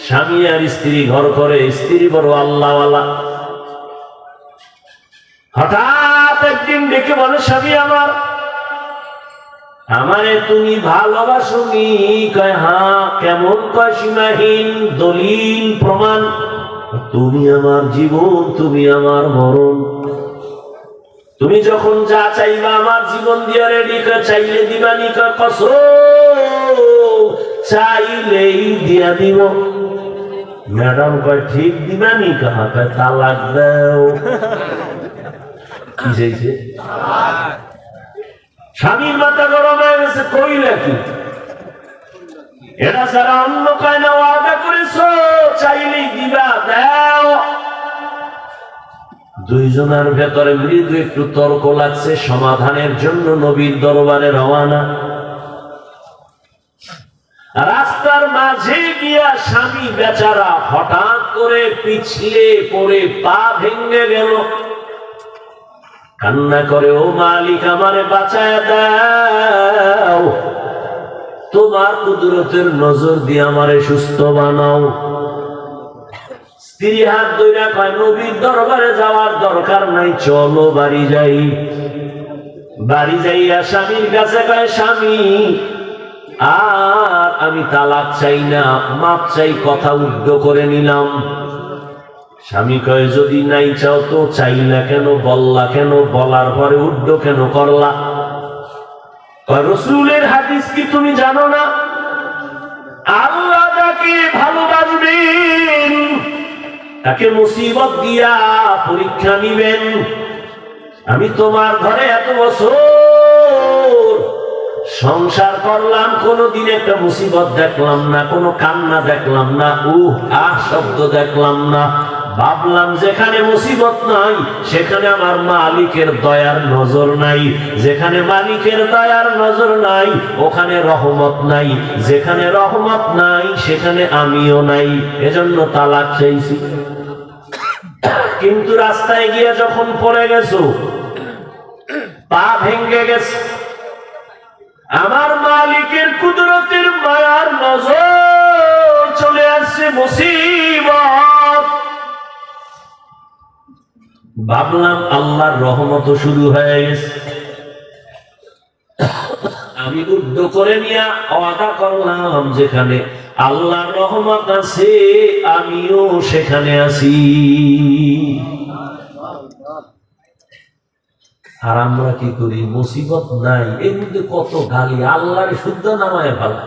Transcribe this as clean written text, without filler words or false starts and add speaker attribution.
Speaker 1: স্বামী আর স্ত্রী ঘর করে, স্ত্রী বড় আল্লাহওয়ালা। হঠাৎ একদিন ডেকে বলে, স্বামী আমার, আমারে তুমি ভালোবাসোনি? কয় হ্যাঁ। কেমন? কয় সীমাহীন, দলিল প্রমাণ। তুমি আমার জীবন, তুমি আমার মরণ। তুমি যখন যা চাইবা আমার জীবন দিয়া রেডি। চাইলে দিবানি? কয় কসম, চাইলেই দিয়া দিব। ম্যাডাম কয় ঠিক দিবানি? কাহা? কয় তালাক দাও। কি চাইছে? স্বামীর মাথা গরম হয়ে গেছে, কইলে কি? এরা যারা অন্য কায়না ওয়াদা করেছো, চাইলেই দিবা, দাও। দুইজনের ভেতরে মৃদু একটু তর্ক লাগছে। সমাধানের জন্য নবীর দরবারে রওয়ানা। রাস্তার মাঝে গিয়া স্বামী বেচারা হঠাৎ করে পিছলে পড়ে পা ভেঙে গেল। কান্না করে, ও মালিক, আমারে বাঁচায় দাও, তোমার কুদরতের নজর দিয়ে আমারে সুস্থ বানাও। স্ত্রী হাত ধরে কয়, নবীর দরবারে যাওয়ার দরকার নাই, চলো বাড়ি যাই। বাড়ি যাইয়া স্বামীর কাছে কয়, স্বামী, আর আমি তালাক চাই না, মাপ চাই, কথা উদ্ধ করে নিলাম। স্বামী কয়, যদি নাই চাও তো চাইলা কেন, বললা কেন, বলার পরে উদ্ধ কেন করলা? রাসূলের হাদিস কি তুমি জানো না? আল্লাহ যাকে ভালোবাসবেন তাকে মুসিবত দিয়া পরীক্ষা নিবেন। আমি তোমার ঘরে এত বছর সংসার করলাম, কোনদিন একটা মুসিবত দেখলাম না, কোনো কান্না দেখলাম না, আহ শব্দ দেখলাম না। ভাবলাম যেখানে মুসিবত নাই সেখানে আমার মালিকের দয়ার নজর নাই। যেখানে মালিকের দয়ার নজর নাই ওখানে রহমত নাই। যেখানে রহমত নাই সেখানে আমিও নাই। এজন্য তালাক চাইছি। কিন্তু রাস্তায় গিয়ে যখন পড়ে গেছো, পা ভেঙে গেছে, আমার মালিকের কুদরতের মায়ার নজর চলে আসছে, মুসিবত। ভাবলাম আল্লাহর রহমত শুরু হয়ে গেছে। আমি উদ্ধ করে নিয়ে ওয়াদা করলাম, যেখানে আল্লাহর রহমত আছে আমিও সেখানে আছি। আর আমরা কি করি? মুসিবত নাই, এর মধ্যে কত গালি, আল্লাহর শুদ্ধ নামায় ভালো।